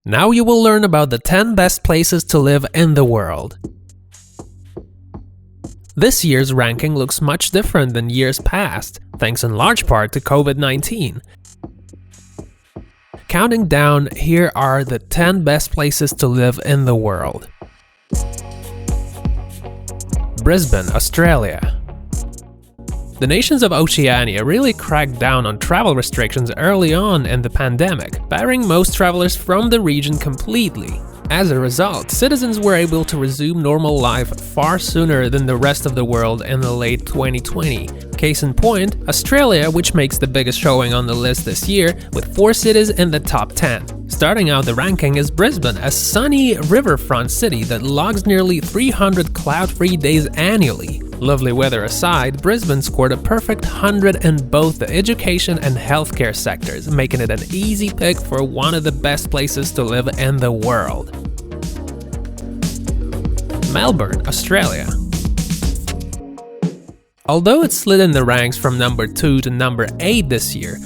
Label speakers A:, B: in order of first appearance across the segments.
A: Now you will learn about the 10 best places to live in the world. This year's ranking looks much different than years past, thanks in large part to COVID-19. Counting down, here are the 10 best places to live in the world. Brisbane, Australia. The nations of Oceania really cracked down on travel restrictions early on in the pandemic, barring most travelers from the region completely. As a result, citizens were able to resume normal life far sooner than the rest of the world in the late 2020. Case in point, Australia, which makes the biggest showing on the list this year, with 4 cities in the top 10. Starting out the ranking is Brisbane, a sunny riverfront city that logs nearly 300 cloud-free days annually. Lovely weather aside, Brisbane scored a perfect 100 in both the education and healthcare sectors, making it an easy pick for one of the best places to live in the world. Melbourne, Australia. Although it slid in the ranks from number 2 to number 8 this year,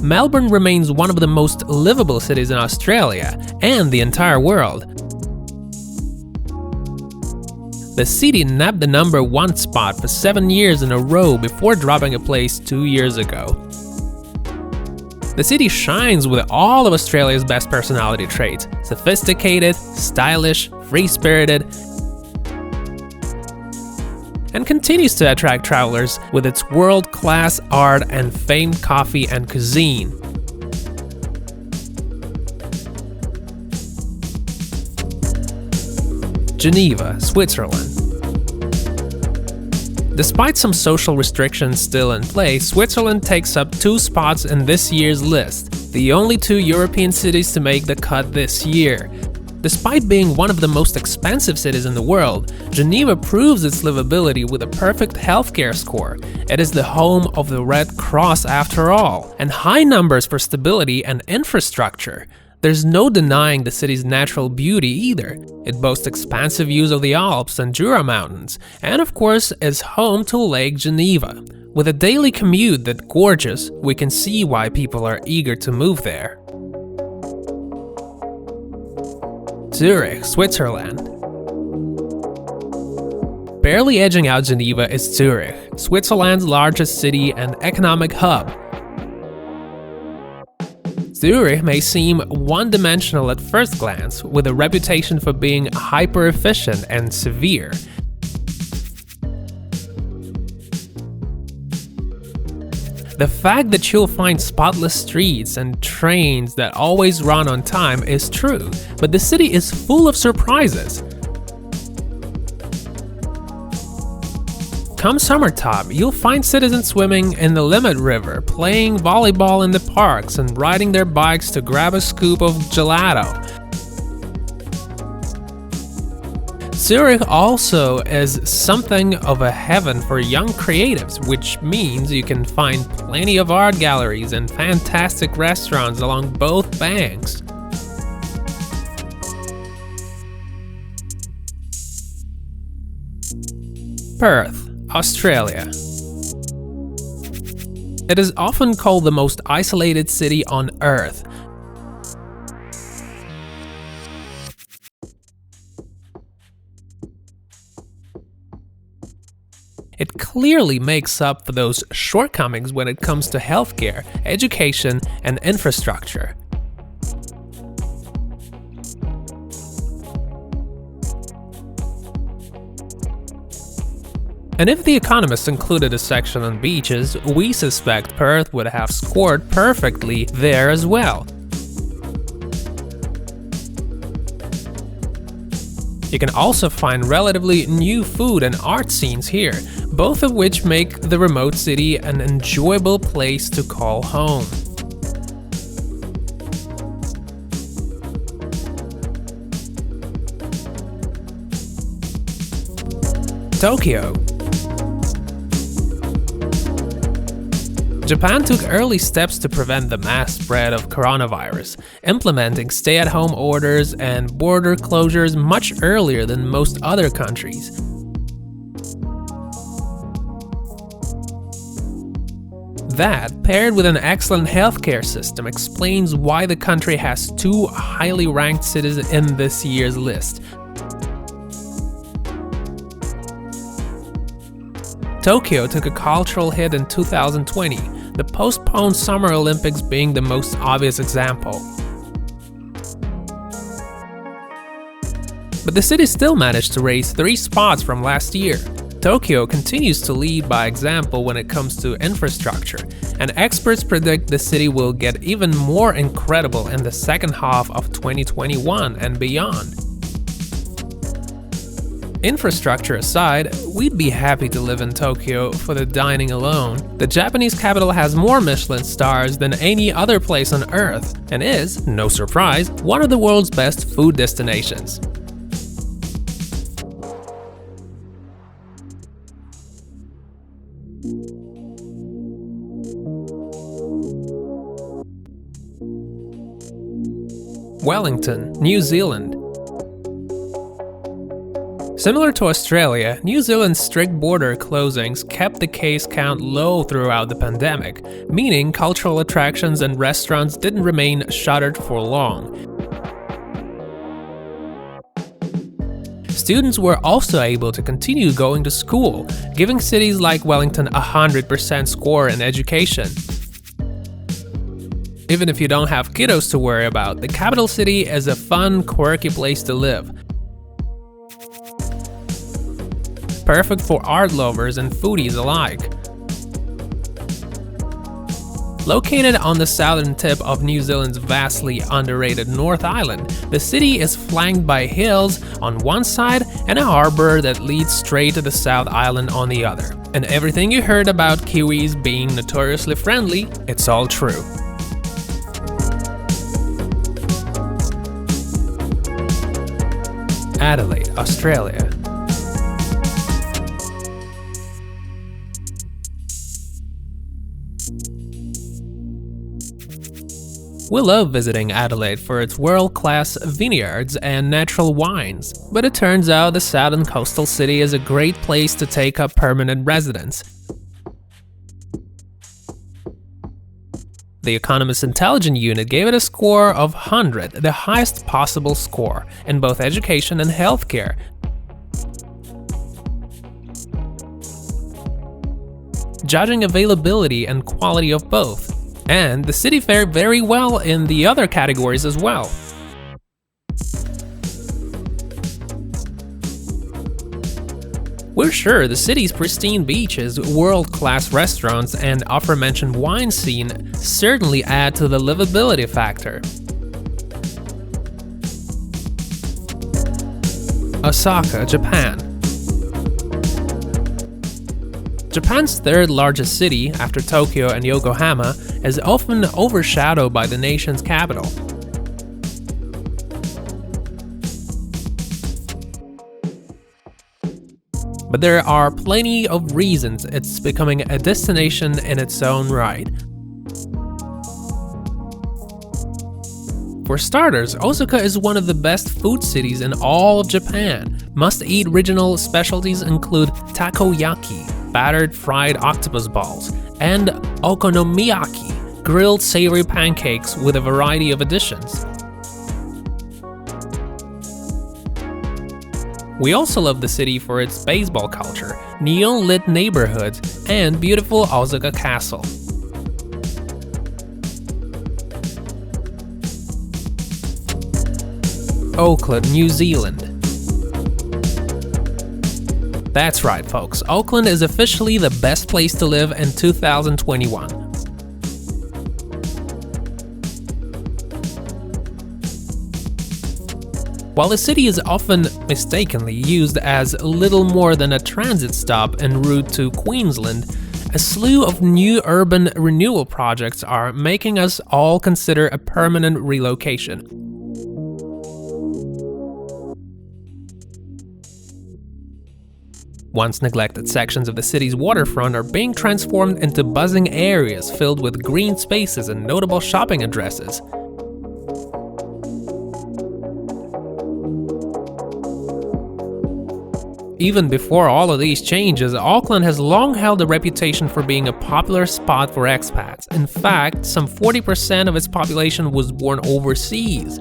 A: Melbourne remains one of the most livable cities in Australia and the entire world. The city nabbed the number 1 spot for 7 years in a row before dropping a place 2 years ago. The city shines with all of Australia's best personality traits: sophisticated, stylish, free-spirited, and continues to attract travelers with its world-class art and famed coffee and cuisine. Geneva, Switzerland. Despite some social restrictions still in place, Switzerland takes up 2 spots in this year's list, the only 2 European cities to make the cut this year. Despite being one of the most expensive cities in the world, Geneva proves its livability with a perfect healthcare score. It is the home of the Red Cross after all, and high numbers for stability and infrastructure. There's no denying the city's natural beauty either. It boasts expansive views of the Alps and Jura Mountains, and of course is home to Lake Geneva. With a daily commute that's gorgeous, we can see why people are eager to move there. Zurich, Switzerland. Barely edging out Geneva is Zurich, Switzerland's largest city and economic hub. Zurich may seem one-dimensional at first glance, with a reputation for being hyper-efficient and severe. The fact that you'll find spotless streets and trains that always run on time is true, but the city is full of surprises. Come summertime, you'll find citizens swimming in the Limit River, playing volleyball in the parks, and riding their bikes to grab a scoop of gelato. Zurich also is something of a heaven for young creatives, which means you can find plenty of art galleries and fantastic restaurants along both banks. Perth, Australia. It is often called the most isolated city on Earth. It clearly makes up for those shortcomings when it comes to healthcare, education, and infrastructure. And if The Economist included a section on beaches, we suspect Perth would have scored perfectly there as well. You can also find relatively new food and art scenes here, both of which make the remote city an enjoyable place to call home. Tokyo. Japan took early steps to prevent the mass spread of coronavirus, implementing stay-at-home orders and border closures much earlier than most other countries. That, paired with an excellent healthcare system, explains why the country has 2 highly ranked cities in this year's list. Tokyo took a cultural hit in 2020, the postponed Summer Olympics being the most obvious example. But the city still managed to raise 3 spots from last year. Tokyo continues to lead by example when it comes to infrastructure, and experts predict the city will get even more incredible in the second half of 2021 and beyond. Infrastructure aside, we'd be happy to live in Tokyo for the dining alone. The Japanese capital has more Michelin stars than any other place on Earth, and is, no surprise, one of the world's best food destinations. Wellington, New Zealand. Similar to Australia, New Zealand's strict border closings kept the case count low throughout the pandemic, meaning cultural attractions and restaurants didn't remain shuttered for long. Students were also able to continue going to school, giving cities like Wellington a 100% score in education. Even if you don't have kiddos to worry about, the capital city is a fun, quirky place to live. Perfect for art lovers and foodies alike. Located on the southern tip of New Zealand's vastly underrated North Island, the city is flanked by hills on one side and a harbour that leads straight to the South Island on the other. And everything you heard about Kiwis being notoriously friendly, it's all true. Adelaide, Australia. We love visiting Adelaide for its world-class vineyards and natural wines, but it turns out the southern coastal city is a great place to take up permanent residence. The Economist Intelligence Unit gave it a score of 100, the highest possible score, in both education and healthcare. Judging availability and quality of both. And the city fared very well in the other categories as well. We're sure the city's pristine beaches, world-class restaurants, and aforementioned wine scene certainly add to the livability factor. Osaka, Japan. Japan's third largest city, after Tokyo and Yokohama, is often overshadowed by the nation's capital. But there are plenty of reasons it's becoming a destination in its own right. For starters, Osaka is one of the best food cities in all of Japan. Must-eat regional specialties include takoyaki, battered fried octopus balls, and okonomiyaki, grilled savory pancakes with a variety of additions. We also love the city for its baseball culture, neon-lit neighborhoods, and beautiful Osaka Castle. Auckland, New Zealand. That's right, folks, Auckland is officially the best place to live in 2021. While the city is often mistakenly used as little more than a transit stop en route to Queensland, a slew of new urban renewal projects are making us all consider a permanent relocation. Once neglected sections of the city's waterfront are being transformed into buzzing areas filled with green spaces and notable shopping addresses. Even before all of these changes, Auckland has long held a reputation for being a popular spot for expats. In fact, some 40% of its population was born overseas.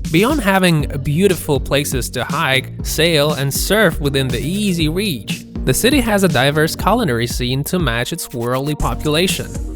A: Beyond having beautiful places to hike, sail, and surf within the easy reach, the city has a diverse culinary scene to match its worldly population.